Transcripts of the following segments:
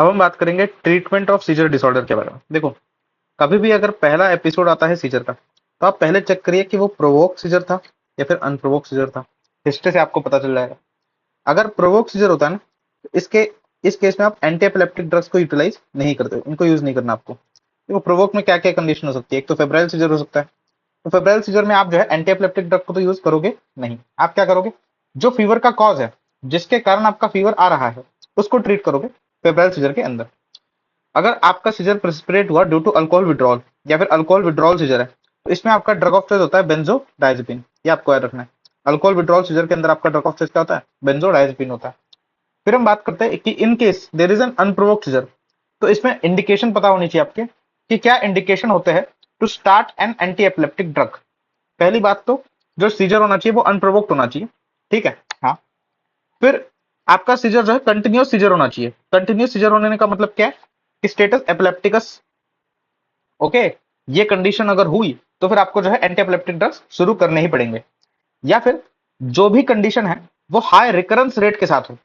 अब हम बात करेंगे ट्रीटमेंट ऑफ सीजर डिसऑर्डर के बारे में। देखो, कभी भी अगर पहला एपिसोड आता है सीजर का, तो आप पहले चेक करिए कि वो प्रोवोक सीजर था या फिर अनप्रोवोक सीजर था। हिस्ट्री से आपको पता चल जाएगा। अगर प्रोवोक सीजर होता है ना, तो इसके इस केस में आप एंटी एपिलेप्टिक ड्रग्स को यूटिलाइज नहीं करते, इनको यूज नहीं करना आपको। देखो, प्रोवोक में क्या क्या कंडीशन हो सकती है। एक तो फेब्राइल सीजर हो सकता है। तो फेब्राइल सीजर में आप जो है एंटी एपिलेप्टिक ड्रग को तो यूज करोगे नहीं। आप क्या करोगे, जो फीवर का कॉज है, जिसके कारण आपका फीवर आ रहा है, उसको ट्रीट करोगे फेब्राइल सीजर के अंदर। अगर आपका सीजर प्रेसिपिटेट हुआ ड्यू टू अल्कोहल विड्रॉल या फिर अल्कोहल विड्रॉल सीजर है, तो इसमें आपका ड्रग ऑफ चॉइस होता है बेंजोडाइजेपिन। ये आपको याद रखना है। अल्कोहल विड्रॉल सीजर के अंदर आपका ड्रग ऑफ चॉइस क्या होता है? बेंजोडाइजेपिन होता है। फिर हम बात करते हैं कि in case there is an unprovoked seizure, तो इसमें इंडिकेशन पता होनी चाहिए आपके कि क्या इंडिकेशन होते हैं to start an anti epileptic drug. पहली बात तो जो सीजर होना चाहिए वो अनप्रोवोक्ड होना चाहिए। ठीक है, हाँ। फिर आपका सीजर जो है कंटिन्यूस सीजर होना चाहिए। कंटिन्यूस सीजर होने का मतलब क्या है कि स्टेटस एपिलेप्टिकस। ओके, ये कंडीशन अगर हुई तो फिर आपको जो है एंटी एपिलेप्टिक ड्रग्स शुरू करने ही पड़ेंगे। या फिर जो भी कंडीशन है वो हाई रिकरेंस रेट के साथ हो।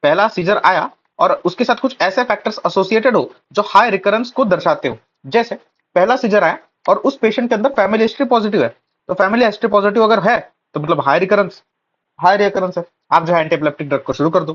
पहला सीजर आया और उसके साथ कुछ ऐसे फैक्टर्स एसोसिएटेड हो जो हाई रिकरेंस को दर्शाते हो। जैसे पहला सीजर आया और उस पेशेंट के अंदर फैमिली हिस्ट्री पॉजिटिव है, तो फैमिली हिस्ट्री पॉजिटिव अगर है तो मतलब हाई रिकरेंस है। आप जो है एंटी एपिलेप्टिक ड्रग को शुरू कर दो।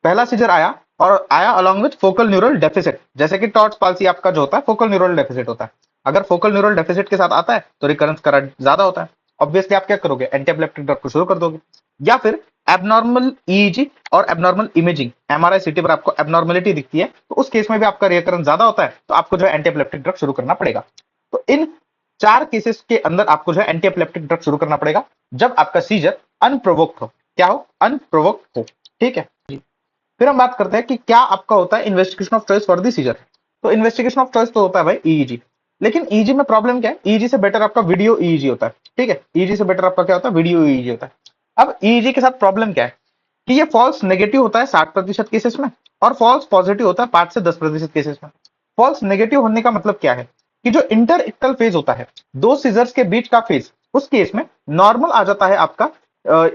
पहला सीजर आया और आया along with focal neural deficit, जैसे कि टॉर्च पाल्सी आपका जो होता है फोकल न्यूरल डेफिसिट होता है। अगर फोकल न्यूरल डेफिसिट के साथ आता है तो रिकरेंस का रेट ज्यादा होता है। ऑब्वियसली आप क्या करोगे, एंटी एपिलेप्टिक ड्रग को शुरू कर दोगे। या फिर एबनॉर्मल ईईजी और एबनॉर्मल इमेजिंग, एमआरआई सीटी पर आपको एबनॉर्मलिटी दिखती है, तो उस केस में भी आपका रिकरेंस ज्यादा होता है, तो आपको जो है एंटी एपिलेप्टिक ड्रग शुरू करना पड़ेगा। तो इन चार केसेस के अंदर आपको जो है एंटी एपिलेप्टिक ड्रग शुरू करना पड़ेगा जब आपका सीजर अनप्रोवोक्ड हो। क्या हो? अनप्रोवोक्ड हो। ठीक है जी। फिर हम बात करते हैं कि क्या आपका होता है investigation of choice for the seizure. तो इन्वेस्टिगेशन ऑफ चॉइस तो होता है भाई ईईजी। लेकिन ईईजी में प्रॉब्लम क्या है, ईईजी से बेटर आपका वीडियो ईईजी होता है। ठीक है, ईईजी से बेटर आपका क्या होता है, वीडियो ईईजी होता है। अब ईईजी के साथ प्रॉब्लम क्या है कि ये फॉल्स नेगेटिव होता है 60% केसेस में, और फॉल्स पॉजिटिव होता है 5 से 10% केसेस में। फॉल्स नेगेटिव होने का मतलब क्या है कि जो इंटरइक्टल फेज होता है, दो सीजर्स के बीच का फेज, उस केस में नॉर्मल आ जाता है आपका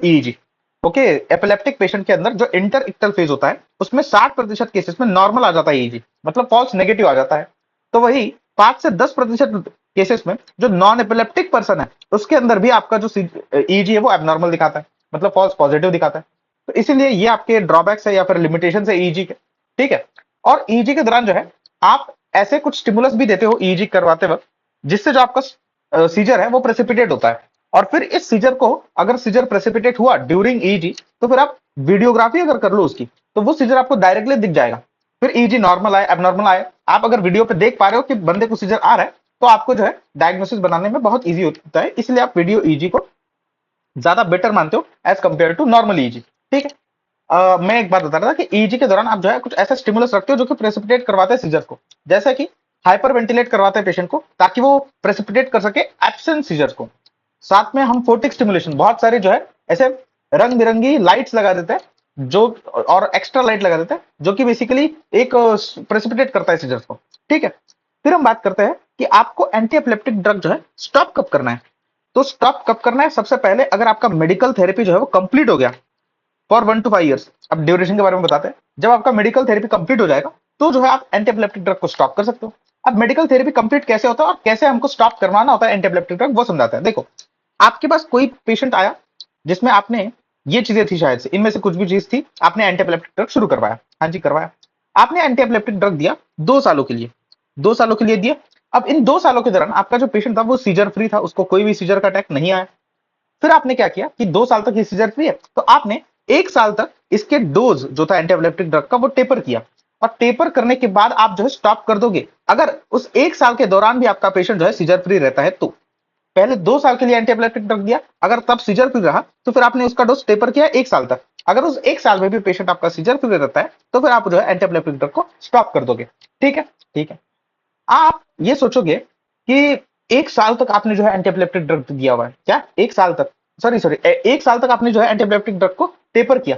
ईईजी। ओके, एपिलेप्टिक पेशेंट के अंदर जो इंटरइक्टल फेज होता है उसमें 60% केसेस में नॉर्मल आ जाता है ईईजी, मतलब फॉल्स नेगेटिव आ जाता है। तो वही 5 से 10% केसेस में जो नॉन एपिलेप्टिक पर्सन है उसके अंदर भी आपका जो ईईजी है वो एबनॉर्मल दिखाता है, मतलब फॉल्स पॉजिटिव दिखाता है। तो इसीलिए ये आपके ड्रॉबैक्स है या फिर लिमिटेशन है ईईजी के। ठीक है, और ईईजी के दौरान जो है आप ऐसे कुछ स्टिमुलस भी देते हो ईईजी करवाते वक्त, जिससे जो आपका सीजर है वो प्रेसिपिटेट होता है। और फिर इस सीजर को, अगर सीजर प्रेसिपिटेट हुआ ड्यूरिंग ईईजी, तो फिर आप वीडियोग्राफी अगर कर लो उसकी, तो वो सीजर आपको डायरेक्टली दिख जाएगा। फिर ईईजी नॉर्मल आए एबनॉर्मल आए, आप अगर वीडियो पे देख पा रहे हो कि बंदे को सीजर आ रहा है, तो आपको जो है डायग्नोसिस बनाने में बहुत ईजी होता है। इसलिए आप वीडियो ईईजी को ज्यादा बेटर मानते हो as compare to normal EEG. ठीक है, मैं एक बात बता रहा था कि ईईजी के दौरान आप जो है कुछ ऐसा स्टिमुलस रखते हो जो कि प्रेसिपिटेट करवाते हैं सीजर को, जैसे कि हाइपर वेंटिलेट करवाते हैं पेशेंट को ताकि वो प्रेसिपिटेट कर सके एब्सेंट सीजर्स को। साथ में हम फोटिक स्टिमुलेशन, बहुत सारे जो है ऐसे रंग बिरंगी लाइट्स लगा देते हैं जो, और एक्स्ट्रा लाइट लगा देते हैं जो कि बेसिकली एक प्रेसिपिटेट करता है सीजर्स को। ठीक है, फिर हम बात करते हैं कि आपको एंटी एपिलेप्टिक ड्रग जो है स्टॉप कब करना है। तो स्टॉप कब करना है, सबसे पहले अगर आपका मेडिकल थेरेपी जो है वो कंप्लीट हो गया फॉर 1 to 5 years। अब ड्यूरेशन के बारे में बताते हैं। जब आपका मेडिकल थेरेपी कंप्लीट हो जाएगा तो जो है आप एंटी एपिलेप्टिक ड्रग को स्टॉप कर सकते हो। अब मेडिकल थेरेपी कंप्लीट कैसे होता है और कैसे हमको स्टॉप करवाना होता है एंटी एपिलेप्टिक ड्रग, वो समझाते हैं। देखो, आपके पास कोई पेशेंट आया जिसमें आपने ये चीजें थी, शायद से इनमें से कुछ भी चीज थी, आपने एंटी एपिलेप्टिक ड्रग शुरू करवाया। हाँ जी, करवाया। आपने एंटी एपिलेप्टिक ड्रग दिया 2 सालों के लिए, 2 सालों के लिए दिया। अब इन 2 सालों के दौरान आपका जो पेशेंट था वो सीजर फ्री था, उसको कोई भी सीजर का अटैक नहीं आया। फिर आपने क्या किया कि 2 साल तक ये सीजर फ्री है, तो आपने 1 साल तक इसके डोज जो था एंटी एपिलेप्टिक ड्रग का वो टेपर किया। और टेपर करने के बाद आप जो है स्टॉप कर दोगे अगर उस 1 साल के दौरान भी आपका पेशेंट जो है सीजर फ्री रहता है। तो पहले 2 साल के लिए एंटी एपिलेप्टिक ड्रग दिया, अगर तब सीजर फ्री रहा तो फिर आपने उसका डोज टेपर किया 1 साल तक। अगर उस 1 साल में भी पेशेंट आपका सीजर फ्री रहता है तो फिर आप जो है एंटी एपिलेप्टिक ड्रग को स्टॉप कर दोगे। ठीक है, ठीक है। आप ये सोचोगे कि 1 साल तक आपने जो है एंटी एपिलेप्टिक ड्रग दिया हुआ है, क्या 1 साल तक, सॉरी सॉरी 1 साल तक आपने जो है एंटी एपिलेप्टिक ड्रग को टेपर किया,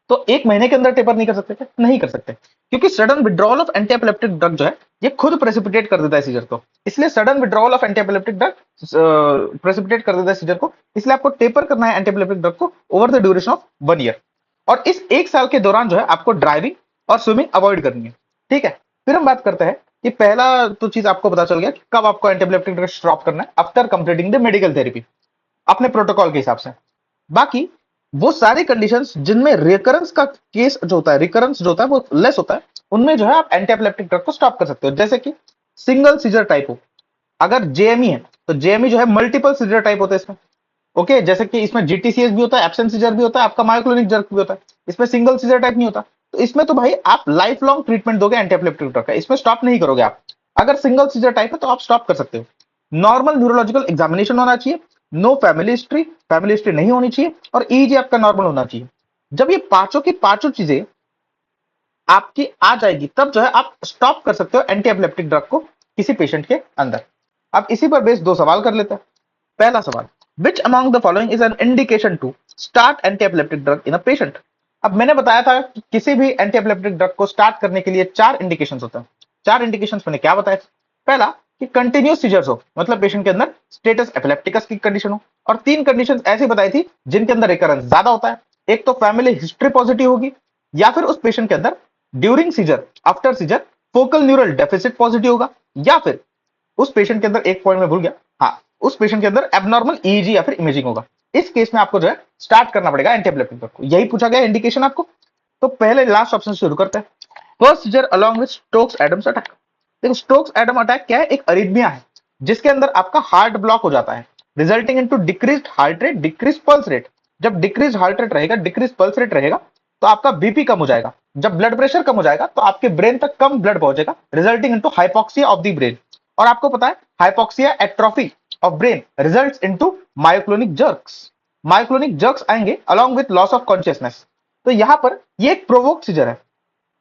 तो 1 महीने के अंदर टेपर नहीं कर सकते क्या? नहीं कर सकते, क्योंकि sudden withdrawal of anti epileptic drug जो है ये खुद प्रेसिपिटेट कर देता है सीजर को। इसलिए sudden withdrawal of anti epileptic drug precipitate कर देता है सीजर को। इसलिए आपको टेपर करना है एंटी एपिलेप्टिक ड्रग को over the duration of 1 year. और इस 1 साल के दौरान जो है आपको ड्राइविंग और स्विमिंग अवॉइड करनी है। ठीक है, फिर हम बात करते हैं कि पहला तो चीज आपको पता चल गया कि कब आपको एंटीएपिलेप्टिक ड्रग स्टॉप करना है, after completing the medical therapy अपने प्रोटोकॉल के हिसाब से। बाकी वो सारी कंडीशंस जिनमें रिकरेंस का केस जो होता है, रिकरेंस जो होता है वो लेस होता है, उनमें जो है आप एंटीएपिलेप्टिक ड्रग को स्टॉप कर सकते हो। जैसे कि सिंगल सीजर टाइप हो, अगर जेएमई है तो जेएमई जो है मल्टीपल सीजर टाइप होता है इसमें। ओके, जैसे कि इसमें जीटीसीएस भी होता है, एब्सेंट सीजर भी होता है, आपका मायोक्लोनिक जर्क भी होता है। इसमें सिंगल सीजर टाइप नहीं होता। तो इसमें तो भाई आप लाइफ लॉन्ग ट्रीटमेंट दोगे एंटीएपिलेप्टिक ड्रग का, इसमें स्टॉप नहीं करोगे आप। अगर सिंगल सीजर टाइप है तो आप स्टॉप कर सकते हो। नॉर्मल न्यूरोलॉजिकल एग्जामिनेशन होना चाहिए, नो फैमिली हिस्ट्री नहीं होनी चाहिए, और ईजी आपका नॉर्मल होना चाहिए। जब ये पांचों की पांचों चीजें आपकी आ जाएगी तब जो है आप स्टॉप कर सकते हो एंटी एपिलेप्टिक ड्रग को किसी पेशेंट के अंदर। अब इसी पर बेस दो सवाल कर लेते हैं। पहला सवाल, which among the following is an indication to start anti epileptic drug in a patient. अब मैंने बताया था कि किसी भी एंटी एपिलेप्टिक ड्रग को स्टार्ट करने के लिए चार इंडिकेशन होते हैं। चार इंडिकेशन मैंने क्या बताया? पहला कि कंटिन्यूस सीजर्स हो, मतलब पेशेंट के अंदर स्टेटस एपिलेप्टिकस की कंडीशन हो। और तीन कंडीशन ऐसी बताई थी जिनके अंदर रिकरेंस ज्यादा होता है। एक तो फैमिली हिस्ट्री पॉजिटिव होगी, या फिर उस पेशेंट के अंदर during seizure after seizure focal neural deficit positive होगा, या फिर उस पेशेंट के अंदर एक पॉइंट में भूल गया, हाँ, उस पेशेंट के अंदर एबनॉर्मल ईईजी या फिर इमेजिंग होगा। इस केस में आपको जो है स्टार्ट करना पड़ेगा एंटी एपिलेप्टिक ड्रग को। यही पूछा गया इंडिकेशन आपको। तो पहले लास्ट ऑप्शन से शुरू करते हैं। First seizure along with Stokes Adams attack. देखो, स्टोक्स एडम अटैक क्या है? एक अरिथमिया है जिसके अंदर आपका हार्ट ब्लॉक हो जाता है, resulting into decreased heart rate, decrease pulse rate. जब डिक्रीज हार्ट रेट रहेगा, डिक्रीज पल्स रेट रहेगा, तो आपका बीपी कम हो जाएगा। जब ब्लड प्रेशर कम हो जाएगा तो आपके ब्रेन तक कम ब्लड पहुंचेगा, resulting into hypoxia of the brain. और आपको पता है hypoxia atrophy of brain results into myoclonic jerks. Myoclonic jerks आएंगे along with loss of consciousness. तो यहां पर ये एक प्रोवोक्ड सीजर है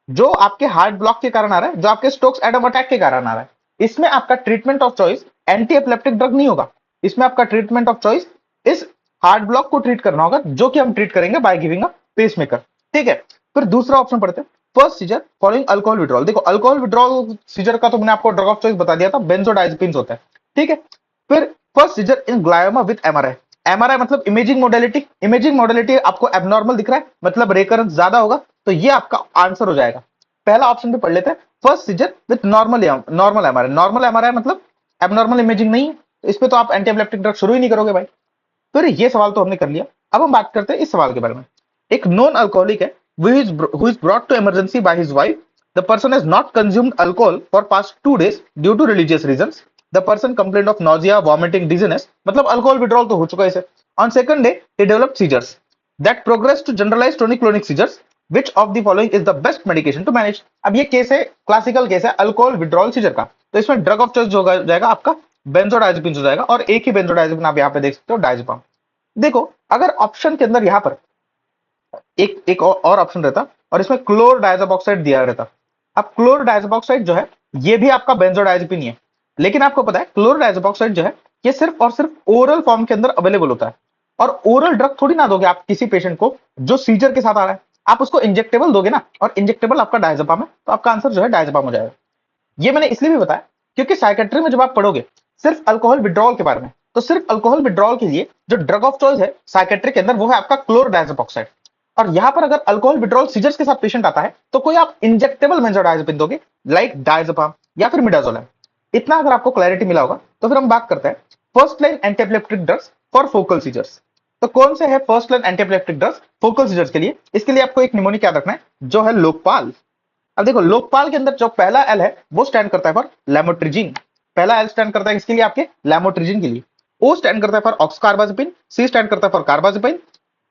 जो आपके हार्ट ब्लॉक के कारण आ रहा है, जो आपके स्टोक्स एडम अटैक के कारण आ रहा है। इसमें आपका treatment of choice anti epileptic drug नहीं होगा। इसमें आपका ट्रीटमेंट ऑफ चॉइस इस हार्ट ब्लॉक को ट्रीट करना होगा, जो कि हम ट्रीट करेंगे बाय गिविंग अ पेसमेकर। ठीक है, फिर दूसरा ऑप्शन पढ़ते हैं। First seizure following alcohol withdrawal. देखो, अल्कोहल विड्रॉल सीजर का तो मैंने आपको ड्रग ऑफ चॉइस बता दिया था, बेंजोडाइजेपिन्स होता है। ठीक है, फिर first seizure in glioma with MRI. MRI मतलब इमेजिंग मोडेलिटी। इमेजिंग मोडेलिटी आपको एबनॉर्मल दिख रहा है, मतलब रेकरेंस ज्यादा होगा, तो ये आपका आंसर हो जाएगा। पहला ऑप्शन पे पढ़ लेते हैं, first seizure with normal MRI. Normal MRI मतलब एबनॉर्मल इमेजिंग नहीं है, तो इस पे तो आप एंटी एपिलेप्टिक ड्रग शुरू ही नहीं करोगे भाई। फिर ये सवाल तो हमने कर लिया। अब हम बात करते हैं इस सवाल के बारे में। एक नॉन अल्कोहलिक है who is brought to emergency by his wife. The person has not consumed alcohol for past 2 days due to religious reasons. The person complained of nausea, vomiting, dizziness. मतलब अल्कोहल विड्रॉल तो हो चुका है इसे। On second day, he developed seizures that progressed to generalized tonic-clonic seizures. Which of the following is the best medication to manage? अब ये case है, classical case है अल्कोहल विड्रॉल सीजर का। तो इसमें ड्रग ऑफ चॉइस जो जाएगा आपका बेंजोडाइजेपिन हो जाएगा, और एक ही बेंजोडाइजेपिन आप यहाँ पे देख सकते हो, डायजेपाम। देखो, अगर ऑप्शन के अंदर यहाँ पर एक और ऑप्शन रहता और इसमें क्लोर डायजोबॉक्साइड दिया रहता। अब क्लोर डायजोबॉक्साइड जो है ये भी आपका बेंजोडाइजेपिन ही है, लेकिन आपको पता है क्लोर डायजोबॉक्साइड जो है ये सिर्फ और सिर्फ ओरल फॉर्म के अंदर अवेलेबल होता है। और ओरल ड्रग थोड़ी ना दोगे आप किसी पेशेंट को जो सीजर के साथ आ रहा है, आप उसको इंजेक्टेबल दोगे ना, और इंजेक्टेबल आपका डायजेपाम है, तो आपका आंसर जो है डायजेपाम हो जाएगा। ये मैंने इसलिए भी बताया क्योंकि साइकेट्री में जब आप पढ़ोगे सिर्फ अल्कोहल विड्रॉल के बारे में, तो सिर्फ अल्कोहल विड्रॉल के लिए जो ड्रग ऑफ चॉइस है साइकेट्री के अंदर वो है आपका क्लोर डायजोबॉक्साइड। और यहां पर अगर अल्कोहल विड्रॉल सीजर्स के साथ पेशेंट आता है तो कोई आप इंजेक्टेबल बेंजोडाइजेपिन दोगे, लाइक डायजेपाम या फिर मिडाजोलम। इतना अगर आपको क्लैरिटी मिला होगा तो फिर हम बात करते हैं first line anti epileptic drugs for focal seizures. तो कौन से है first line anti epileptic drugs focal seizures के लिए? इसके लिए आपको एक निमोनिक याद रखना है, जो है लोकपाल। अब देखो, लोकपाल के अंदर जो पहला एल है वो स्टैंड करता है फॉर लैमोट्रिजीन। पहला एल स्टैंड करता है इसके लिए, आपके लैमोट्रिजीन के लिए। ओ स्टैंड करता है फॉर ऑक्सकार्बाजेपिन, सी स्टैंड करता है फॉर कार्बाजेपिन,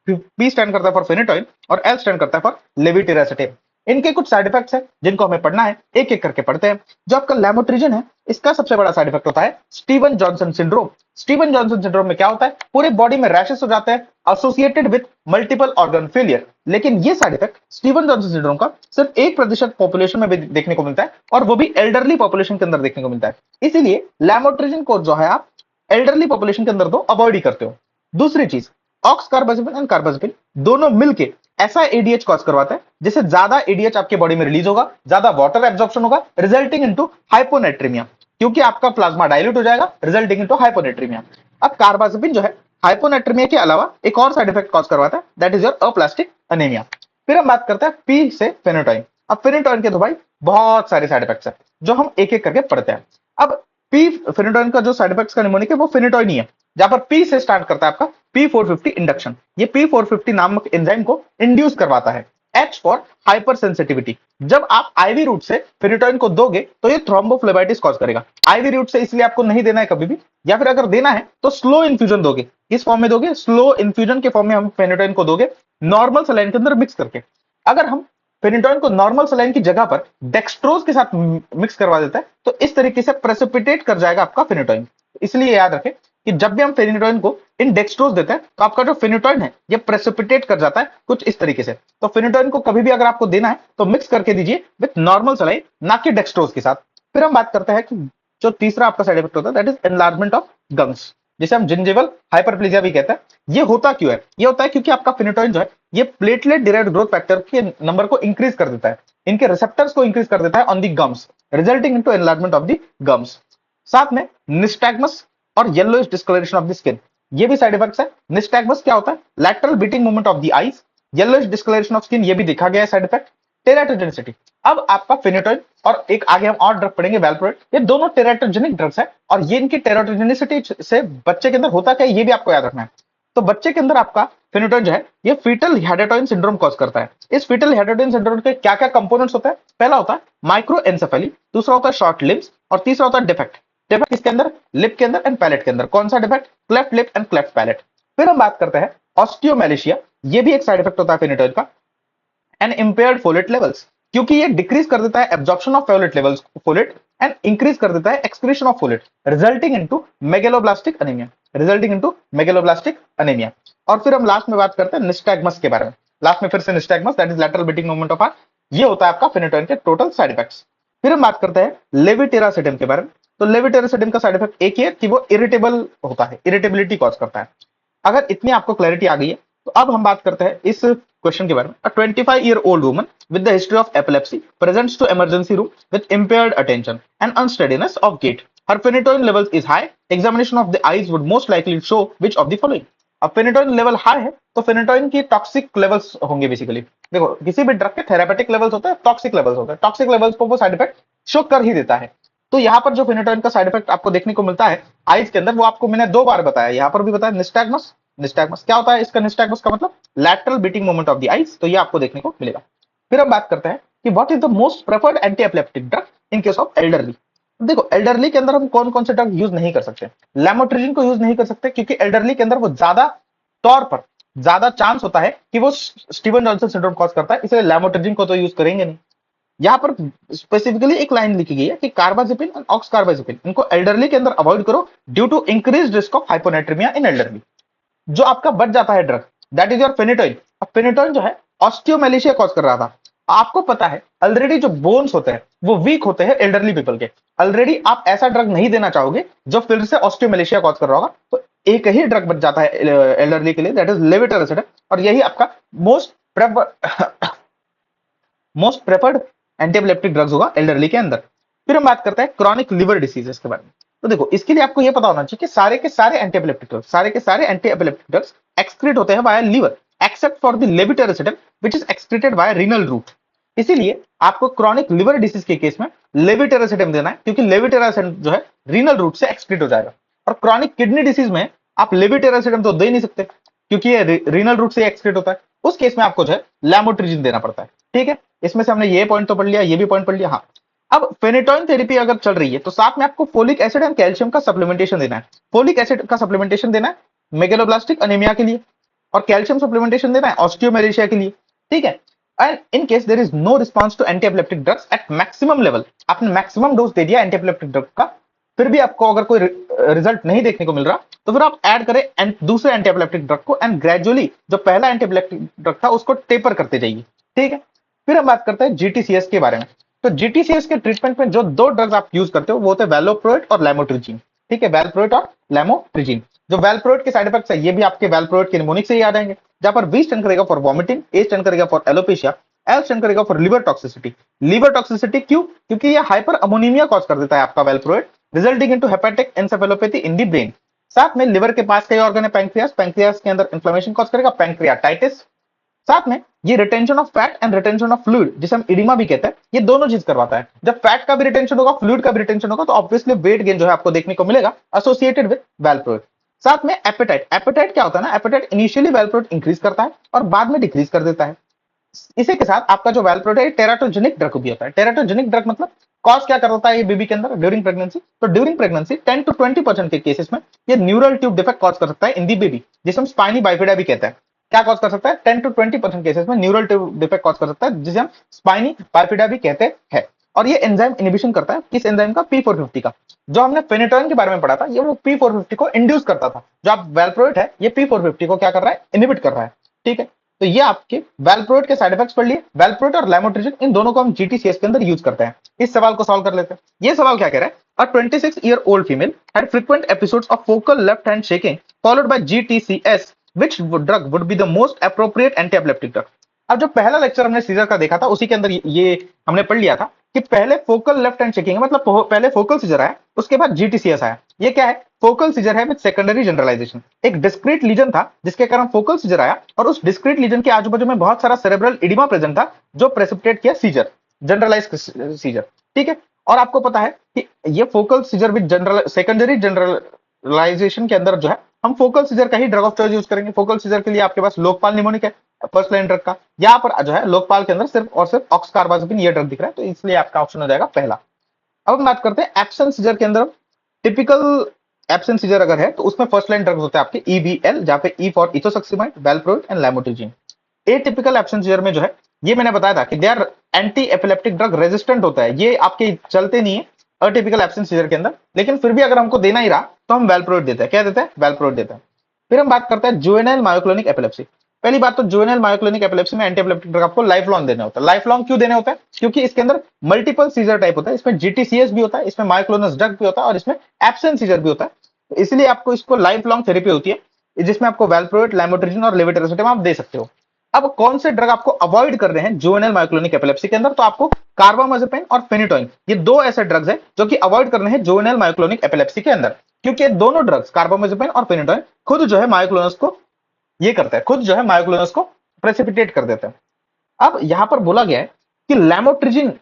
पी स्टैंड करता है फॉर फेनेटोइन, और एल स्टैंड करता है फॉर लेविटिरासेटिन। इनके कुछ साइड इफेक्ट्स हैं जिनको हमें पढ़ना है, एक एक करके पढ़ते हैं। जो आपका लैमोट्रिजिन है, इसका सबसे बड़ा साइड इफेक्ट होता है Steven Johnson syndrome. Steven Johnson syndrome में क्या होता है? पूरे बॉडी में रैशेस हो जाते हैं associated with multiple organ failure. लेकिन ये side effect Steven Johnson syndrome का सिर्फ 1% पॉपुलेशन में भी देखने को मिलता है, और वो भी एल्डरली पॉपुलेशन के अंदर देखने को मिलता है। इसीलिए लैमोट्रिजिन को जो है आप एल्डरली पॉपुलेशन के अंदर दो, अवॉइड ही करते हो। दूसरी चीज, ऑक्स कार्बाजेपिन एंड कार्बाजेपिन दोनों मिलके ऐसा एडीएच कॉज करवाता है जिससे ज्यादा एडीएच आपके बॉडी में रिलीज होगा, ज्यादा वाटर एब्जॉर्प्शन होगा, रिजल्टिंग इनटू हाइपोनेट्रीमिया, क्योंकि आपका प्लाज्मा डाइल्यूट हो जाएगा, रिजल्टिंग इनटू हाइपोनेट्रीमिया। अब कार्बाजेपिन जो है हाइपोनेट्रीमिया के अलावा एक और साइड इफेक्ट कॉज करवाता है, that is your aplastic anaemia. फिर हम बात करते हैं पी से फेनोटाइन। अब फेनिटोइन के तो भाई बहुत सारे साइड इफेक्ट्स है जो हम एक एक करके पढ़ते हैं। अब पी फेनिटोइन का जो साइड इफेक्ट्स का निमोनिक है वो फेनिटोइन ही है, जहां पर पी से स्टार्ट करता है आपका P450 इंडक्शन। ये P450 नामक एंजाइम को इंड्यूस करवाता है। H for hyper sensitivity. जब आप आईवी रूट से फेनिटोइन को दोगे तो ये थ्रोम्बोफ्लेबाइटिस कॉज करेगा। आईवी रूट से इसलिए आपको नहीं देना है कभी भी, या फिर अगर देना है तो स्लो इन्फ्यूजन दोगे। किस फॉर्म में दोगे? स्लो इन्फ्यूजन के फॉर्म में हम फेनिटोइन को दोगे, नॉर्मल सलाइन के अंदर मिक्स करके। अगर हम फेनिटोइन को नॉर्मल सलाइन की जगह पर डेक्सट्रोज के साथ मिक्स करवा देता है तो इस तरीके से प्रेसिपिटेट कर जाएगा आपका फेनिटोइन। इसलिए याद रखें कि जब भी हम फेनिटोइन को इन डेक्सट्रोज देते हैं तो आपका जो फेनिटोइन है ये प्रेसिपिटेट कर जाता है कुछ इस तरीके से। तो फेनिटोइन को कभी भी अगर आपको देना है तो मिक्स करके दीजिए विथ नॉर्मल सलाइन, ना कि डेक्सट्रोज के साथ। फिर हम बात करते हैं कि जो तीसरा आपका साइड इफेक्ट होता है that is enlargement of gums, जिसे हम जिंजिवल हाइपरप्लेजिया भी कहते हैं। ये होता क्यों है? ये होता है क्योंकि आपका फेनिटोइन जो है ये प्लेटलेट डिराइव्ड ग्रोथ फैक्टर के नंबर को इंक्रीज कर देता है, इनके रिसेप्टर्स को इंक्रीज कर देता है on the gums, resulting into enlargement of the gums. साथ में निस्टैग्मस और yellowish discolouration of the skin, ये भी साइड इफेक्ट्स है। निस्टैग्मस क्या होता है? Lateral beating movement of the eyes. Yellowish discolouration of skin, ये भी देखा गया है साइड इफेक्ट। टेराटोजेनिसिटी। अब आपका फेनिटोइन और एक आगे हम और ड्रग पढ़ेंगे वैल्प्रोएट, ये दोनों टेराटोजेनिक ड्रग्स है और ये इनकी टेराटोजेनिसिटी से बच्चे के अंदर होता क्या है ये भी आपको याद रखना है। तो बच्चे के अंदर आपका फेनिटोइन जो है ये फीटल हेडेटोइन सिंड्रोम कॉज करता है। इस फीटल हेडेटोइन सिंड्रोम के क्या क्या कंपोनेंट्स होता है? पहला होता है माइक्रोएन्सेफेली, दूसरा होता है शॉर्ट लिम्स और तीसरा होता है डिफेक्ट। डिफेक्ट किसके अंदर? लिप के अंदर एंड पैलेट के अंदर। कौन सा defect? Cleft lip and cleft palate. फिर हम बात करते हैं ऑस्टियोमेलेशिया, ये भी एक साइड इफेक्ट होता है फेनिटोइन का। एंड इंपेयर्ड फोलेट लेवल्स, क्योंकि ये डिक्रीज कर देता है absorption of folate levels, folate, and increase कर देता है excretion of folate, resulting into megaloblastic anaemia, resulting into megaloblastic anaemia. और फिर हम लास्ट में बात करते हैं निस्टैग्मस के बारे में। लास्ट में फिर से nystagmus that is lateral beating movement of heart, ये होता है आपका फेनिटोइन के टोटल साइड इफेक्ट्स। फिर हम बात करते हैं लेविटेरासिटम के बारे में। तो लेविटेरासिटम का साइड इफेक्ट एक ही है कि वो इरिटेबल होता है, इरिटेबिलिटी कॉज करता है। अगर इतनी आपको क्लैरिटी आ गई है तो अब हम बात करते हैं इस क्वेश्चन के बारे में। A 25-year-old woman with the history of epilepsy presents to emergency room with impaired attention and unsteadiness of gait. Her phenytoin levels is high. Examination of the eyes would most likely show which of the following. अब phenytoin level high है तो phenytoin की toxic levels होंगे basically. देखो किसी भी drug के therapeutic levels होते हैं, टॉक्सिक लेवल्स होते हैं। टॉक्सिक लेवल्स को वो साइड इफेक्ट शो कर ही देता है। तो यहाँ पर जो फेनिटोइन का साइड इफेक्ट आपको देखने को मिलता है आइज के अंदर, वो आपको मैंने 2 बार बताया, यहाँ पर भी बताया निस्टैग्मस। निस्टैग्मस क्या होता है? इसका निस्टैग्मस का मतलब lateral beating movement of the eyes, तो ये आपको देखने को मिलेगा। फिर हम बात करते हैं कि what is the most preferred anti epileptic drug in case of elderly. देखो एल्डरली के अंदर हम कौन कौन से ड्रग यूज नहीं कर सकते? लैमोट्रिजिन को यूज नहीं कर सकते क्योंकि एल्डरली के अंदर वो ज्यादा तौर पर ज्यादा चांस होता है कि वो स्टीवन जॉनसन सिंड्रोम कॉज करता है, इसलिए लैमोट्रिजिन को तो यूज करेंगे नहीं। यहाँ पर स्पेसिफिकली एक लाइन लिखी गई है कि कार्बाजेपिन और ऑक्सकार्बाजेपिन इनको एल्डरली के अंदर अवॉइड करो due to increase risk of hyponatraemia in elderly. जो आपका बच जाता है drug that is your phenytoin. अब फेनिटोइन जो है ऑस्टियोमेलेशिया कॉज कर रहा था। आपको पता है ऑलरेडी जो बोन्स होते हैं वो वीक होते हैं एल्डरली पीपल के। ऑलरेडी आप ऐसा ड्रग नहीं देना चाहोगे जो फिर से ऑस्टियोमेलेशिया कॉज कर रहा होगा, तो एक ही ड्रग बच जाता है एल्डरली के लिए दैट इज लेविटेरासिटम, और यही आपका most preferred anti epileptic drugs होगा एल्डरली के अंदर। फिर हम बात करते हैं क्रॉनिक लिवर डिसीजेस के बारे में। तो देखो इसके लिए आपको ये पता होना चाहिए कि सारे के सारे एंटी एपिलेप्टिक ड्रग्स, सारे के सारे एंटी एपिलेप्टिक ड्रग्स एक्सक्रीट होते हैं via liver except for the levetiracetam which is excreted via renal route. इसीलिए आपको क्रॉनिक लिवर डिसीज के केस में लेविटेरासिटम देना है क्योंकि लेविटेरासिटम जो है रीनल रूट से एक्सक्रीट हो जाएगा। और क्रॉनिक किडनी डिसीज में आप लेविटेरासिटम तो दे नहीं सकते क्योंकि ये रीनल रूट से एक्सक्रीट होता है। उस केस में आपको जो है लैमोट्रिजिन देना पड़ता है। ठीक है, इसमें से हमने ये पॉइंट तो पढ़ लिया, ये भी पॉइंट पढ़ लिया। हाँ, अब फेनिटोइन थेरेपी अगर चल रही है तो साथ में आपको फोलिक एसिड एंड कैल्शियम का सप्लीमेंटेशन देना है। फोलिक एसिड का सप्लीमेंटेशन देना है मेगलोब्लास्टिक अनीमिया के लिए, और कैल्शियम सप्लीमेंटेशन देना है ऑस्टियोमेलेशिया के लिए। ठीक है, and in case there is no response to anti epileptic drugs at maximum level, आपने मैक्सिमम डोज दे दिया एंटी एपिलेप्टिक ड्रग का, फिर भी आपको अगर कोई रिजल्ट नहीं देखने को मिल रहा तो फिर आप ऐड करें दूसरे एंटी एपिलेप्टिक ड्रग को एंड ग्रेजुअली जो पहला एंटी एपिलेप्टिक ड्रग था उसको टेपर करते जाइए। ठीक है, फिर हम बात करते हैं जीटीसीएस के बारे में। तो जीटीसीएस के ट्रीटमेंट में जो 2 ड्रग्स आप यूज करते हो वो होते हैं वैलोप्रोएट और लैमोट्रिजिन। ठीक है, वैल्प्रोएट और लैमोट्रिजिन। जो वैल्प्रोएट के साइड इफेक्ट्स है ये भी आपके वैल्प्रोएट के निमोनिक से ही आ जाएंगे, जहां पर V स्टैंड करेगा फॉर वॉमिटिंग, A स्टैंड करेगा फॉर एलोपेशिया, L स्टैंड करेगा for liver toxicity. Liver toxicity क्यों? क्योंकि ये हाइपर अमोनीमिया कॉज कर देता है आपका valproate, resulting into hepatic encephalopathy in the brain. साथ में लिवर के पास कई ऑर्गन है पैंक्रियास, पैंक्रियास के अंदर इंफ्लेमेशन कॉज करेगा पैंक्रियाटाइटिस। साथ में ये retention of fat and retention of fluid, जिसे हम इडिमा भी कहते हैं, ये दोनों चीज करवाता है। जब फैट का भी रिटेंशन होगा, फ्लूइड का भी रिटेंशन होगा, तो ऑब्वियसली वेट गेन जो है आपको देखने को मिलेगा एसोसिएटेड विद वैल्प्रोइड। साथ में एपेटाइट, एपेटाइट क्या होता है ना, एपेटाइट इनिशियली वैल्प्रोइड इंक्रीज करता है और बाद में डिक्रीज कर देता है। इसी के साथ आपका जो वैल्प्रोइड है टेराटोजेनिक ड्रग भी होता है। टेराटोजेनिक ड्रग मतलब कॉज क्या करता है ये बेबी के अंदर ड्यूरिंग प्रेगनेंसी, तो ड्यूरिंग प्रेगनेंसी 10 to 20% के केसेस में ये न्यूरल ट्यूब डिफेक्ट कॉज कर सकता है इन दी बेबी, जिसे हम स्पाइनी बाइफिडा भी कहते हैं। क्या कॉज कर सकता है, 10 to 20% केसेस में न्यूरल ट्यूब डिफेक्ट कॉज कर सकता है, जिसे हम स्पाइनी बाइफिडा भी कहते हैं। और ये एंजाइम इनिबिशन करता है, किस एंजाइम का, P450 का। जो हमने फेनेटोइन के बारे में पढ़ा था, ये वो P450 को इंड्यूस करता था। जो आप वैल्प्रोइड है, ये P450 को क्या कर रहा है, इनिबिट कर रहा है। ठीक है, तो ये आपके वैल्प्रोइड के साइड इफेक्ट्स पढ़ लिए। वैल्प्रोइड और लैमोट्रिजिन इन दोनों को हम जीटीसीएस के अंदर यूज करते हैं। इस सवाल को सॉल्व कर लेते हैं। ये सवाल क्या कह रहा है, अ 26-year-old female had frequent episodes of focal left hand shaking followed by GTCS, which drug would be the most appropriate anti-epileptic drug? अब जो पहला लेक्चर हमने सीजर का देखा था, उसी के अंदर ये हमने पढ़ लिया था कि पहले फोकल लेफ्ट हैंड शेकिंग, मतलब पहले फोकल सीजर आया, उसके बाद जीटीसीएस आया। ये क्या है, फोकल सीजर है विद सेकेंडरी जनरलाइजेशन। एक डिस्क्रीट लीजन था जिसके कारण फोकल सीजर आया, और उस डिस्क्रीट लीजन के आजू बाजू में बहुत सारा सेरेब्रल इडिमा प्रेजेंट था, जो प्रेसिपिटेट किया सीजर, जनरलाइज सीजर। ठीक है, और आपको पता है कि ये focal seizure with general secondary generalization के अंदर जो है हम फोकल सीजर का ही ड्रग ऑफ चॉइस यूज करेंगे। फोकल सीजर के लिए आपके पास लोकपाल निमोनिक है फर्स्ट लाइन ड्रग का। यहाँ पर जो है लोकपाल के अंदर सिर्फ और सिर्फ ऑक्सकार्बाजेपिन ये ड्रग दिख रहा है, तो इसलिए आपका ऑप्शन हो जाएगा पहला। अब हम बात करते हैं एब्सेंट सीजर के अंदर। टिपिकल एब्सेंट सीजर अगर है तो उसमें फर्स्ट लाइन ड्रग्स होते हैं आपके ईबीएल, जहां पे E for ethosuximide, valproate and lamotrigine. Atypical absent seizure में जो है, ये मैंने बताया था कि they are anti epileptic drug resistant होता है, ये आपके चलते नहीं है अटिपिकल एब्सेंट सीजर के अंदर, लेकिन फिर भी अगर हमको देना ही रहा तो हम वैल्प्रोइड देते हैं। क्या देते हैं, वैल्प्रोइड देते हैं। फिर हम बात करते हैं जुवेनाइल मायोक्लोनिक एपिलेप्सी। पहली बात तो जुवेनाइल मायोक्लोनिक एपिलेप्सी में एंटी एपिलेप्टिक ड्रग आपको लाइफ लॉन्ग देना होता है। लाइफ लॉन्ग क्यों देने होता है, क्योंकि इसके अंदर मल्टीपल सीजर टाइप होता है, इसमें जीटीसीएस भी होता है, इसमें मायोक्लोनस ड्रग भी होता है, और इसमें एब्सेंट सीजर भी होता है। तो इसलिए आपको इसको लाइफ लॉन्ग थेरेपी होती है, जिसमें आपको वैल्प्रोइड, लैमोट्रिजिन और लेवेटिरासेटाम आप दे सकते हो। अब कौन से ड्रग आपको अवॉइड कर रहे हैं जुवेनाइल मायोक्लोनिक एपिलेप्सी के अंदर, तो आपको कार्बामाजेपिन और फेनिटोइन, ये दो ऐसे ड्रग्स हैं जो कि अवॉइड करने हैं जुवेनाइल मायोक्लोनिक एपिलेप्सी के अंदर, क्योंकि दोनों ड्रग्स कार्बामाजेपिन और फेनिटोइन खुद जो है मायोक्लोनस को ये करता है, खुद जो है मायोक्लोनस को प्रेसिपिटेट कर देता है। अब यहां पर बोला गया है कि लैमोट्रिजिन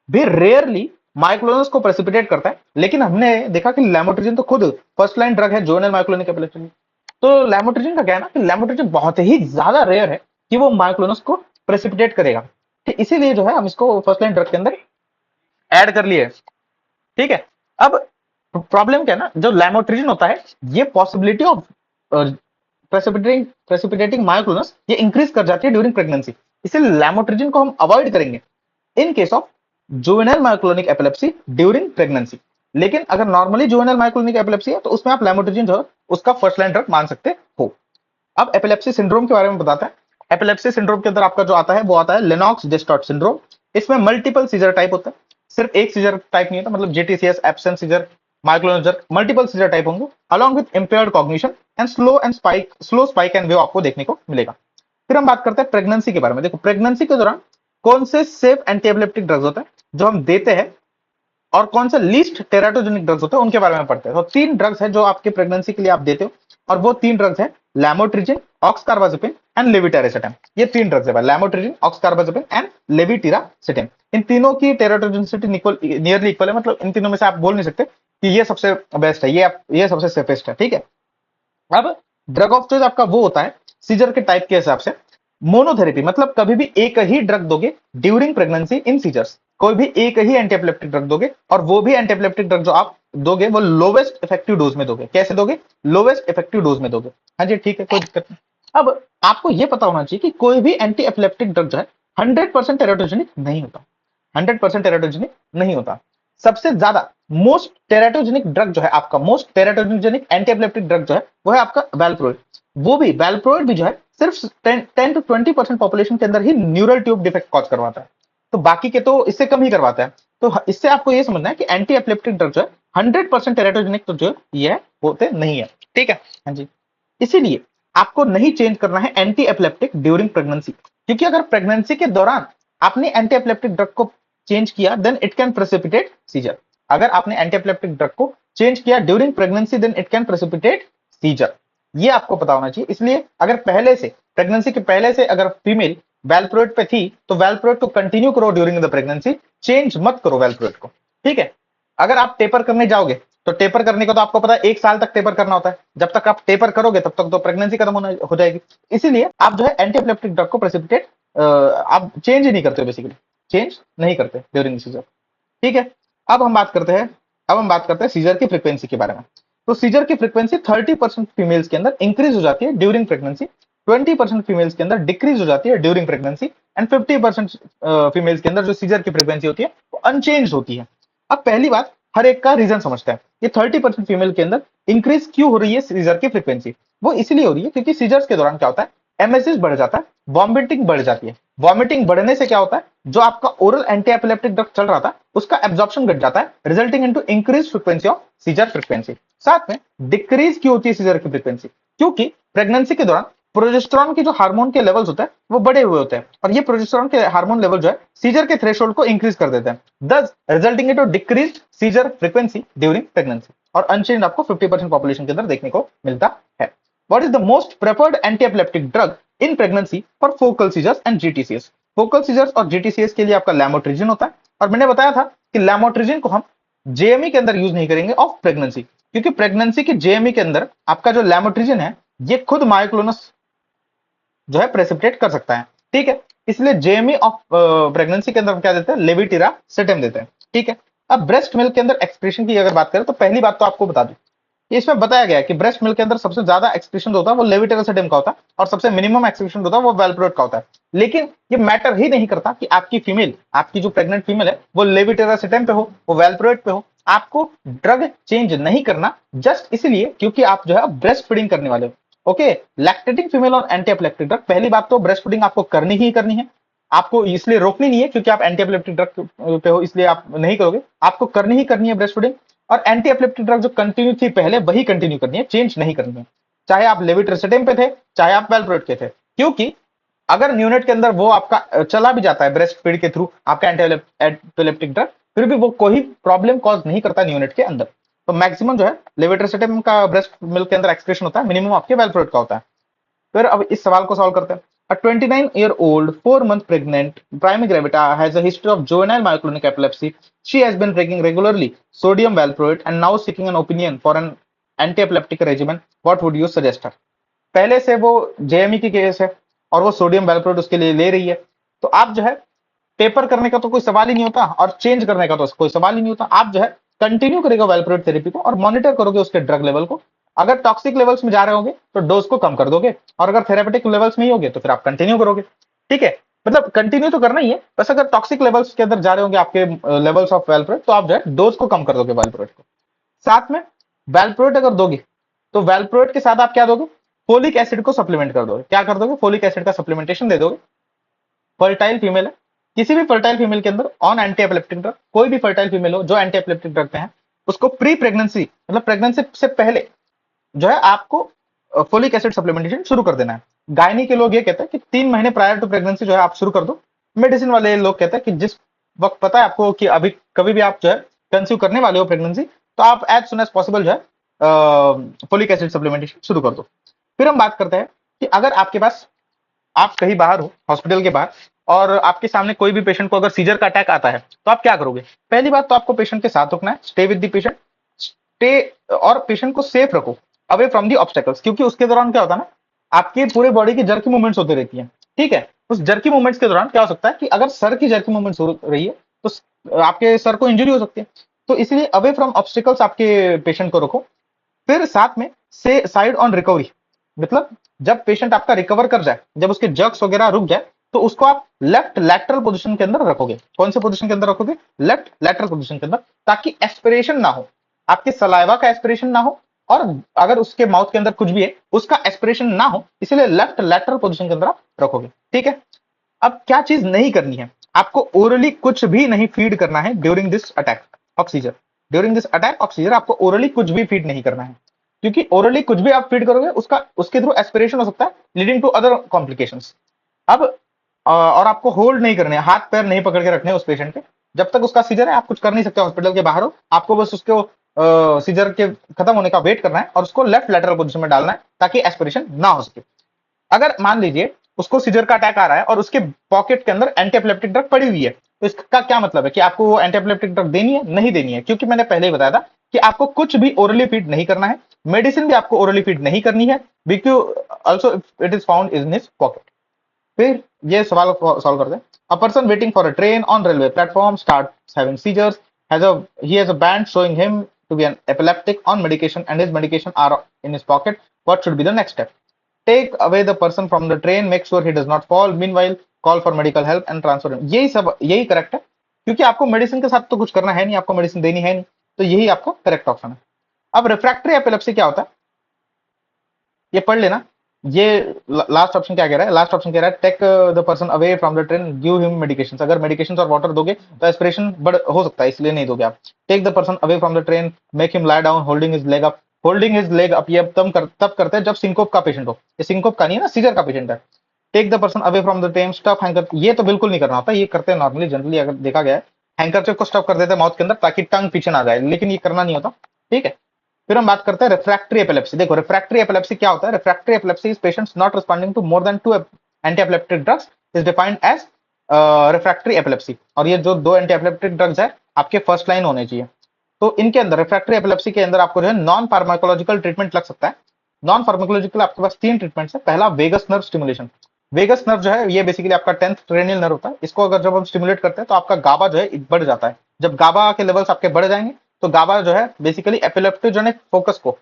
भी रेयरली मायोक्लोनस को प्रेसिपिटेट करता है, लेकिन हमने देखा कि लैमोट्रिजिन तो खुद फर्स्ट लाइन ड्रग है जुवेनाइल मायोक्लोनिक एपिलेप्सी। तो लैमोट्रिजिन का क्या है ना कि लैमोट्रिजिन बहुत ही ज्यादा रेयर है कि वो मायोक्लोनस को प्रेसिपिटेट करेगा। ठीक, इसीलिए जो है हम इसको फर्स्ट लाइन ड्रग के अंदर ऐड कर लिए। ठीक है, अब प्रॉब्लम क्या है ना, जो लैमोट्रिजिन होता है ये पॉसिबिलिटी ऑफ प्रेसिपिटेटिंग मायोक्लोनस ये इंक्रीज कर जाती है ड्यूरिंग प्रेगनेंसी, इसलिए लैमोट्रिजिन को हम अवॉइड करेंगे in case of juvenile myoclonic epilepsy during pregnancy. लेकिन अगर नॉर्मली जुवेनाइल मायोक्लोनिक एपिलेप्सी है तो उसमें आप लैमोट्रिजिन जो है उसका फर्स्ट लाइन ड्रग मान सकते हो। अब एपिलेप्सी सिंड्रोम के बारे में बताते हैं। एपिलेप्सी सिंड्रोम के अंदर आपका जो आता है वो आता है लेनॉक्स डिस्टॉर्ट सिंड्रोम। इसमें मल्टीपल सीजर टाइप होता है, सिर्फ एक सीजर टाइप नहीं होता, मतलब GTCS, absent seizure, myoclonic jerk, multiple seizure type होंगे along with impaired cognition and slow spike and wave आपको देखने को मिलेगा। फिर हम बात करते हैं प्रेगनेंसी के बारे में। देखो प्रेगनेंसी के दौरान कौन से सेफ एंटी एपिलेप्टिक ड्रग्स होते हैं जो हम देते हैं, और कौन से लीस्ट टेराटोजेनिक ड्रग्स होते हैं उनके बारे में पढ़ते हैं। तो तीन ड्रग्स है जो आपके प्रेगनेंसी के लिए आप देते हो, और वो तीन ड्रग्स है लैमोट्रिजिन, ऑक्सकार्बाजेपिन एंड लेविटिरासेटाम। ये तीन ड्रग्स है, लैमोट्रिजिन, ऑक्सकार्बाजेपिन एंड लेविटिरासेटाम। इन तीनों की टेराटोजेनिसिटी नियरली इक्वल है, मतलब इन तीनों में से आप बोल नहीं सकते कि ये सबसे बेस्ट है, ये सबसे सेफेस्ट है। ठीक है, अब ड्रग ऑफ चॉइस आपका वो होता है सीजर के टाइप के हिसाब से। मोनोथेरेपी मतलब कभी भी एक ही ड्रग दोगे ड्यूरिंग प्रेगनेंसी इन सीजर्स, कोई भी एक ही एंटी एपिलेप्टिक ड्रग दोगे, और वो भी एंटी एपिलेप्टिक ड्रग जो आप दोगे वो लोवेस्ट इफेक्टिव डोज में दोगे। कैसे दोगे, लोवेस्ट इफेक्टिव डोज में दोगे। हाँ जी ठीक है, कोई दिक्कत नहीं। अब आपको यह पता होना चाहिए कि कोई भी एंटी एपिलेप्टिक ड्रग जो है 100% टेराटोजेनिक नहीं होता, 100% टेराटोजेनिक नहीं होता। सबसे ज्यादा मोस्ट टेराटोजेनिक ड्रग जो है आपका, most teratogenic anti epileptic drug जो है वो है आपका वैल्प्रोइड। वो भी वैल्प्रोइड भी जो है सिर्फ 10 to 20% पॉपुलेशन के अंदर ही न्यूरल ट्यूब डिफेक्ट कॉज करवाता है, तो बाकी के तो इससे कम ही करवाता है। तो इससे आपको ये समझना है कि एंटी एपिलेप्टिक ड्रग जो है 100% टेराटोजेनिक तो जो ये होते नहीं है। ठीक है, हाँ जी, इसीलिए आपको नहीं चेंज करना है एंटी एपिलेप्टिक ड्यूरिंग प्रेगनेंसी, क्योंकि अगर प्रेगनेंसी के दौरान आपने एंटी एपिलेप्टिक ड्रग को चेंज किया then it can precipitate seizure. अगर आपने एंटी एपिलेप्टिक ड्रग को चेंज किया during pregnancy then it can precipitate seizure. ये आपको पता होना चाहिए। इसलिए अगर पहले से प्रेगनेंसी के पहले से अगर फीमेल वैल्प्रोएट पे थी तो वैल्प्रोएट को कंटिन्यू करो ड्यूरिंग द प्रेगनेंसी, चेंज मत करो वैल्प्रोएट को, ठीक है। अगर आप टेपर करने जाओगे तो टेपर करने को तो आपको पता है 1 साल तक टेपर करना होता है, जब तक आप टेपर करोगे तब तक तो प्रेगनेंसी खत्म हो जाएगी। इसीलिए आप जो है एंटी एपिलेप्टिक ड्रग को प्रेसिपिटेट आप चेंज ही नहीं करते हो, बेसिकली चेंज नहीं करते ड्यूरिंग सीजर, ठीक है। अब हम बात करते हैं सीजर की फ्रीक्वेंसी के बारे में। तो सीजर की फ्रीक्वेंसी 30% फीमेल्स के अंदर इंक्रीज हो जाती है ड्यूरिंग प्रेगनेंसी, 20% फीमेल्स के अंदर डिक्रीज हो जाती है ड्यूरिंग प्रेगनेंसी, एंड 50% फीमेल्स के अंदर जो सीजर की फ्रीक्वेंसी होती है वो अनचेंज होती है। अब पहली बात, हर एक का रीजन समझते हैं। ये 30% फीमेल के अंदर इंक्रीज क्यों हो रही है सीजर की फ्रीक्वेंसी? वो इसलिए हो रही है क्योंकि सीजर्स के दौरान क्या होता है, एमएसएस बढ़ जाता है, वॉमिटिंग बढ़ जाती है। वॉमिटिंग बढ़ने से क्या होता है, जो आपका ओरल एंटी एपिलेप्टिक ड्रग चल रहा था उसका एब्जॉर्प्शन घट जाता है, resulting into increase frequency of seizure frequency. साथ में डिक्रीज क्यों होती है सीजर की फ्रीक्वेंसी? क्योंकि प्रेगनेंसी के दौरान प्रोजेस्टेरॉन के जो हार्मोन के लेवल्स होते हैं वो बढ़े हुए होते हैं, और ये प्रोजेस्टेरॉन के हार्मोन लेवल जो है सीजर के थ्रेशोल्ड को इंक्रीज कर देते हैं, thus resulting into decrease seizure frequency during pregnancy. और अनचेंज आपको 50% पॉपुलेशन के अंदर देखने को मिलता है। What is the most preferred anti epileptic drug in pregnancy for focal seizures and GTCS? Focal seizures और जीटीसीएस के लिए आपका लैमोट्रिजिन होता है, और मैंने बताया था कि लैमोट्रिजिन को हम जेएमई के अंदर यूज नहीं करेंगे ऑफ प्रेगनेंसी, क्योंकि प्रेगनेंसी के जेएमई के अंदर आपका जो लैमोट्रिजिन है ये खुद मायोक्लोनस जो है प्रेसिपिटेट कर सकता है, ठीक है। इसलिए जेएमई ऑफ प्रेगनेंसी के अंदर हम क्या देते हैं, लेविटिरासेटम देते हैं, ठीक है। अब ब्रेस्ट मिल्क के अंदर एक्सप्रेशन की अगर बात करें तो पहली बात तो आपको बता दूं, इसमें बताया गया है कि ब्रेस्ट मिल्क के अंदर सबसे ज्यादा एक्सक्रीशन होता है वो लेविटिरासेटम का होता है, और सबसे मिनिमम एक्सक्रीशन होता है वो वैल्प्रोएट का होता है। लेकिन ये मैटर ही नहीं करता कि आपकी फीमेल, आपकी जो प्रेग्नेंट फीमेल है वो लेविटिरासेटम पे हो, वो वैल्प्रोएट पे हो, आपको ड्रग चेंज नहीं करना, जस्ट इसलिए क्योंकि आप जो है ब्रेस्ट फीडिंग करने वाले हो। ओके, लैक्टेटिंग फीमेल और एंटी एपिलेप्टिक ड्रग, पहली बात तो ब्रेस्ट फीडिंग आपको करनी ही करनी है, आपको इसलिए रोकनी नहीं है क्योंकि आप एंटी एपिलेप्टिक ड्रग पे हो इसलिए आप नहीं करोगे, आपको करनी ही करनी है ब्रेस्ट फीडिंग। और एंटी एपिलेप्टिक ड्रग जो कंटिन्यू थी पहले वही कंटिन्यू करनी है, चेंज नहीं करनी है, चाहे आप लेविट्रेसेटिम पे थे चाहे आप वैल्प्रोएट के थे। क्योंकि अगर न्यूनेट के अंदर वो आपका चला भी जाता है ब्रेस्ट फीड के थ्रू आपका एंटी एपिलेप्टिक ड्रग, फिर भी वो कोई प्रॉब्लम कॉज नहीं करता न्यूनेट के अंदर। तो मैक्सिमम जो है लेविट्रेसेटिम का ब्रेस्ट मिल्क के अंदर एक्सप्रेशन होता है, मिनिमम आपके वैल्प्रोएट का होता है। फिर अब इस सवाल को सॉल्व करते हैं। A 29-year-old, 4-month pregnant primary gravida has a history of juvenile myoclonic epilepsy. She has been taking regularly sodium valproate and now seeking an opinion for an anti-epileptic regimen. What would you suggest her? पहले से वो जेएमई की case है और वो sodium valproate उसके लिए ले रही है, तो आप जो है टेपर करने का तो कोई सवाल ही नहीं होता और चेंज करने का तो कोई सवाल ही नहीं होता। आप जो है कंटिन्यू करेगा वैल्प्रोएट थेरेपी को और मॉनिटर करोगे उसके ड्रग लेवल को। अगर टॉक्सिक लेवल्स में जा रहे होंगे तो डोज को कम कर दोगे, और अगर थेरेपेटिक लेवल्स में ही होगे तो फिर आप कंटिन्यू करोगे, ठीक है। मतलब कंटिन्यू तो करना ही है, बस अगर टॉक्सिक लेवल्स के अंदर जा रहे होंगे आपके लेवल्स ऑफ वैल्प्रोएट तो आप जो है डोज को कम कर दोगे वैल्प्रोएट को। साथ में वैल्प्रोएट अगर दोगे तो वैल्प्रोएट के साथ आप क्या दोगे, फोलिक एसिड को सप्लीमेंट कर दोगे। क्या कर दोगे, फोलिक एसिड का सप्लीमेंटेशन दे दोगे। फर्टाइल फीमेल है, किसी भी फर्टाइल फीमेल के अंदर ऑन एंटी एपिलेप्टिक ड्रग, कोई भी फर्टाइल फीमेल हो जो एंटी एपिलेप्टिक ड्रग पे है, उसको प्री प्रेगनेंसी मतलब प्रेगनेंसी से पहले जो है आपको फोलिक एसिड सप्लीमेंटेशन शुरू कर देना है। गायनी के लोग ये कहते हैं कि 3 महीने प्रायर टू प्रेगनेंसी जो है आप शुरू कर दो। मेडिसिन वाले लोग कहते हैं कि जिस वक्त पता है आपको कि अभी कभी भी आप जो है कंसीव करने वाले हो प्रेगनेंसी, तो आप एज सुन एज पॉसिबल जो है फोलिक एसिड सप्लीमेंटेशन शुरू कर दो। फिर हम बात करते हैं कि अगर आपके पास, आप कहीं बाहर हो हॉस्पिटल के बाहर और आपके सामने कोई भी पेशेंट को अगर सीजर का अटैक आता है तो आप क्या करोगे? पहली बात तो आपको पेशेंट के साथ रुकना है, stay with the patient, stay, और पेशेंट को सेफ रखो अवे फ्रॉम दी ऑब्स्टेकल्स, क्योंकि उसके दौरान क्या होता है ना, आपके पूरे बॉडी की जर्की मूवमेंट्स होती रहती है, ठीक है। उस जर्की मूवमेंट्स के दौरान क्या हो सकता है कि अगर सर की जर्की मूवमेंट्स हो रही है तो आपके सर को इंजरी हो सकती है, तो इसलिए अवे फ्रॉम ऑब्स्टेकल्स आपके पेशेंट को रखो। फिर साथ में से साइड ऑन रिकवरी, मतलब जब पेशेंट आपका रिकवर कर जाए, जब उसके जर्क्स वगैरह रुक जाए, तो उसको आप लेफ्ट लैटरल पोजीशन के अंदर रखोगे। कौन से पोजीशन के अंदर रखोगे? लेफ्ट लैटरल पोजीशन के अंदर, ताकि एस्पिरेशन ना हो, आपके सलाइवा का एस्पिरेशन ना हो, और अगर उसके माउथ के अंदर कुछ भी है उसका एस्पिरेशन ना हो, इसलिए लेफ्ट लैटरल पोजीशन के अंदर आप रखोगे, ठीक है। अब क्या चीज नहीं करनी है, आपको ओरली कुछ भी नहीं फीड करना है during this attack of seizure. During this attack of seizure आपको ओरली कुछ भी फीड नहीं करना है, क्योंकि ओरली कुछ भी आप फीड करोगे उसके थ्रू एस्पिरेशन हो सकता है लीडिंग टू अदर कॉम्प्लिकेशंस। अब और आपको होल्ड नहीं करने, हाथ पैर नहीं पकड़ के रखने उस पेशेंट के, जब तक उसका सीजर है आप कुछ कर नहीं सकते, हॉस्पिटल के बाहर हो, आपको बस उसको सीजर के खत्म होने का वेट करना है और उसको लेफ्ट लेटरल पोजीशन में डालना है ताकि एस्पिरेशन ना हो सके। अगर मान लीजिए उसको सीजर का अटैक आ रहा है और उसके पॉकेट के अंदर एंटी एपिलेप्टिक ड्रग पड़ी हुई है, तो इसका क्या मतलब है कि आपको वो एंटी एपिलेप्टिक ड्रग देनी है? नहीं देनी है, क्योंकि मैंने पहले ही बताया था कि आपको कुछ भी ओरली फीड नहीं करना है, मेडिसिन भी आपको ओरली फीड नहीं करनी है, because also it is found in his pocket. फिर ये सवाल सॉल्व करते हैं। A person waiting for a train on railway platform starts having seizures, he has a band showing him to be an epileptic on medication and his medication are in his pocket. What should be the next step? Take away the person from the train, make sure he does not fall, meanwhile call for medical help and transfer him. यही सब, यही correct है, क्योंकि आपको medicine के साथ तो कुछ करना है नहीं, आपको मेडिसिन देनी है नहीं, तो यही आपका करेक्ट ऑप्शन है। अब रिफ्रैक्टरी एपिलेप्सी क्या होता है ये पढ़ लेना। ये लास्ट ऑप्शन क्या कह रहा है? लास्ट ऑप्शन कह रहा है take the person away from the train, give him medication. अगर मेडिकेशन और वाटर दोगे तो एस्पिरेशन बढ़ हो सकता है, इसलिए नहीं दोगे आप। Take the person away from the train, make him lie down holding his leg up. Holding his leg up ये तब करते हैं जब सिंकोप का पेशेंट हो। ये सिंकोप का नहीं है ना, सीजर का पेशेंट है। Take the person away from the train, stuff handkerchief, ये तो बिल्कुल नहीं करना होता, ये करते हैं नॉर्मली, जनरली अगर देखा गया है हैंकर को स्टफ कर देते हैं माउथ के अंदर ताकि टंग पीछे ना जाए, लेकिन ये करना नहीं होता, ठीक है। फिर हम बात करते हैं रिफ्रैक्टरी एपिलेप्सी। देखो रिफ्रैक्टरी एपिलेप्सी क्या होता है? Refractory epilepsy is patients not responding to more than 2 anti epileptic drugs is defined as refractory epilepsy. और ये जो 2 एंटी एपिलेप्टिक ड्रग्स है आपके फर्स्ट लाइन होने चाहिए। तो इनके अंदर रिफ्रैक्टरी एपिलेप्सी के अंदर आपको जो है नॉन फार्माकोलॉजिकल ट्रीटमेंट लग सकता है। नॉन फार्माकोलॉजिकल आपके पास 3 ट्रीटमेंट्स है। पहला vagus nerve stimulation. Vagus nerve जो है ये बेसिकली आपका 10th क्रेनियल नर्व होता है। इसको अगर जब हम स्टिमुलेट करते हैं तो आपका गाबा जो है बढ़ जाता है। जब गाबा के लेवल्स आपके बढ़ जाएंगे तो गाबा जो है बेसिकली एपिलेप्टोजेनिक फोकस को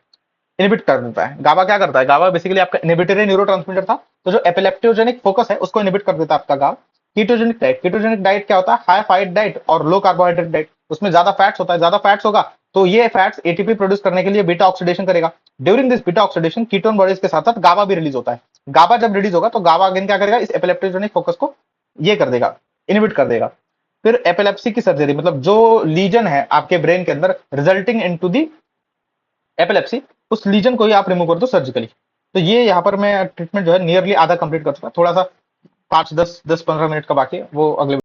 इनहिबिट कर देता है। गाबा क्या करता है? गाबा बेसिकली आपका इनहिबिटरी न्यूरोट्रांसमीटर था, तो जो एपिलेप्टोजेनिक फोकस है उसको इनहिबिट कर देता है आपका गाबा। कीटोजेनिक डाइट, कीटोजेनिक डाइट क्या होता है? हाई फैट डाइट और लो कार्बोहाइड्रेट डाइट। उसमें ज्यादा फैट्स होता है, ज्यादा फैट्स होगा तो ये फैट्स एटीपी प्रोड्यूस करने के लिए बीटा ऑक्सीडेशन करेगा। During this beta oxidation ketone bodies के साथ साथ गाबा भी रिलीज होता है। गाबा जब रिलीज होगा तो गाबा अगेन क्या करेगा? इस एपिलेप्टोजेनिक फोकस को ये कर देगा, इनहिबिट कर देगा। फिर एपिलेप्सी की सर्जरी, मतलब जो लीजन है आपके ब्रेन के अंदर रिजल्टिंग इनटू दी एपिलेप्सी, उस लीजन को ही आप रिमूव कर दो सर्जिकली। तो ये यहाँ पर मैं ट्रीटमेंट जो है नियरली आधा कंप्लीट कर चुका, थोड़ा सा 5 10 10 15 मिनट का बाकी है, वो अगले